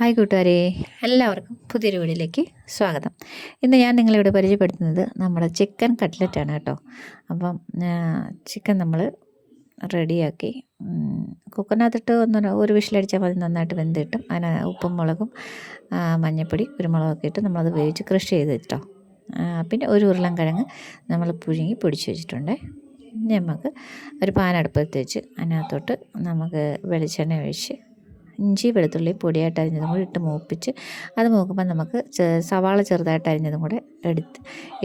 Hi കൂട്ടുകാരെ, എല്ലാവർക്കും പുതിയൊരു വീഡിയോയിലേക്ക് സ്വാഗതം. ഇന്ന് ഞാൻ നിങ്ങളിവിടെ പരിചയപ്പെടുത്തുന്നത് നമ്മുടെ ചിക്കൻ കട്ട്ലറ്റാണ് കേട്ടോ. അപ്പം ചിക്കൻ നമ്മൾ റെഡിയാക്കി കുക്കറിനകത്തിട്ട് ഒരു വിഷിലടിച്ചാൽ മതി, നന്നായിട്ട് വെന്ത് കിട്ടും. അതിന് ഉപ്പും മുളകും മഞ്ഞൾപ്പൊടി കുരുമുളകൊക്കെ ഇട്ട് നമ്മളത് വേവിച്ച് ക്രഷ് ചെയ്ത് വെച്ചിട്ടോ. പിന്നെ ഒരു ഉരുളൻകിഴങ്ങ് നമ്മൾ പുഴുങ്ങി പൊടിച്ച് വെച്ചിട്ടുണ്ട്. നമുക്ക് ഒരു പാൻ അടുപ്പത്ത് വെച്ച് അതിനകത്തോട്ട് നമുക്ക് വെളിച്ചെണ്ണ ഒഴിച്ച് ഇഞ്ചി വെളുത്തുള്ളി പൊടിയായിട്ട് അരിഞ്ഞതും കൂടി ഇട്ട് മൂപ്പിച്ച് അത് മൂക്കുമ്പോൾ നമുക്ക് സവാള ചെറുതായിട്ട് അരിഞ്ഞതും കൂടെ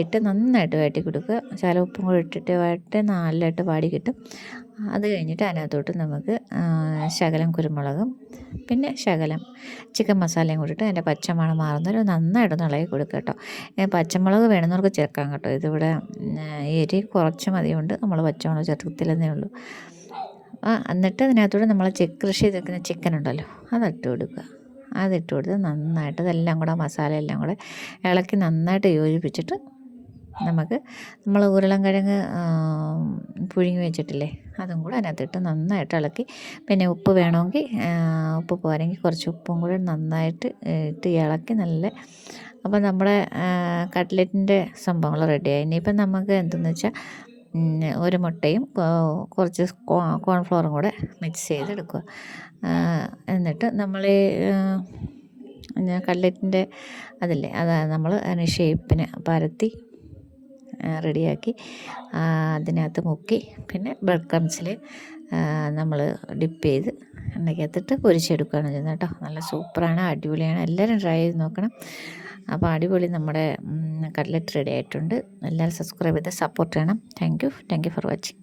ഇട്ട് നന്നായിട്ട് വഴറ്റി കൊടുക്കുക. ശകലം ഉപ്പും കൂടി ഇട്ടിട്ട് നല്ലതായിട്ട് വാടി കിട്ടും. അത് കഴിഞ്ഞിട്ട് അതിനകത്തോട്ട് നമുക്ക് ശകലം കുരുമുളകും പിന്നെ ശകലം ചിക്കൻ മസാലയും കൂടിയിട്ട് അതിൻ്റെ പച്ചമണം മാറുന്നൊരു നന്നായിട്ടൊന്ന് ഇളകി കൊടുക്കുക കേട്ടോ. പച്ചമുളക് വേണമെന്നവർക്ക് ചേർക്കാം കേട്ടോ. ഇതിവിടെ എരി കുറച്ച് മതിയുണ്ട്, നമ്മൾ പച്ചമുളക് ചേർക്കത്തില്ലെന്നേ ഉള്ളൂ. എന്നിട്ട് അതിനകത്തൂടെ നമ്മൾ കൃഷി ചെയ്ത് വെക്കുന്ന ചിക്കൻ ഉണ്ടല്ലോ അതിട്ട് കൊടുക്കുക. അതിട്ട് കൊടുത്ത് നന്നായിട്ട് ഇതെല്ലാം കൂടെ മസാല എല്ലാം കൂടെ ഇളക്കി നന്നായിട്ട് യോജിപ്പിച്ചിട്ട് നമ്മൾ ഉരുളൻകിഴങ്ങ് പുഴുങ്ങി വെച്ചിട്ടില്ലേ അതും കൂടെ അതിനകത്തിട്ട് നന്നായിട്ട് ഇളക്കി, പിന്നെ ഉപ്പ് വേണമെങ്കിൽ ഉപ്പ് പോരെങ്കിൽ കുറച്ച് ഉപ്പും കൂടെ നന്നായിട്ട് ഇട്ട് ഇളക്കി അപ്പോൾ നമ്മുടെ കട്ട്ലറ്റിൻ്റെ സംഭവങ്ങൾ റെഡിയായി. ഇനിയിപ്പം നമുക്ക് എന്തെന്ന് വെച്ചാൽ ഒരു മുട്ടയും കുറച്ച് കോൺഫ്ലവറും കൂടെ മിക്സ് ചെയ്തെടുക്കുക. എന്നിട്ട് നമ്മൾ കട്ട്ലറ്റിൻ്റെ അതില്ലേ നമ്മൾ അതിന് ഷേപ്പിന് പരത്തി റെഡിയാക്കി അതിനകത്ത് മുക്കി പിന്നെ ബ്രെഡ് ക്രംസിൽ നമ്മൾ ഡിപ്പ് ചെയ്ത് എണ്ണയ്ക്കകത്തിട്ട് പൊരിച്ചെടുക്കുകയാണ് ചെയ്യുന്നത് കേട്ടോ. നല്ല സൂപ്പറാണ്, അടിപൊളിയാണ്. എല്ലാവരും ട്രൈ ചെയ്ത് നോക്കണം. അപ്പോൾ അടിപൊളി നമ്മുടെ കട്ട്ലറ്റ് റെഡി ആയിട്ടുണ്ട്. എല്ലാവരും സബ്സ്ക്രൈബ് ചെയ്ത് സപ്പോർട്ട് ചെയ്യണം. Thank you for watching.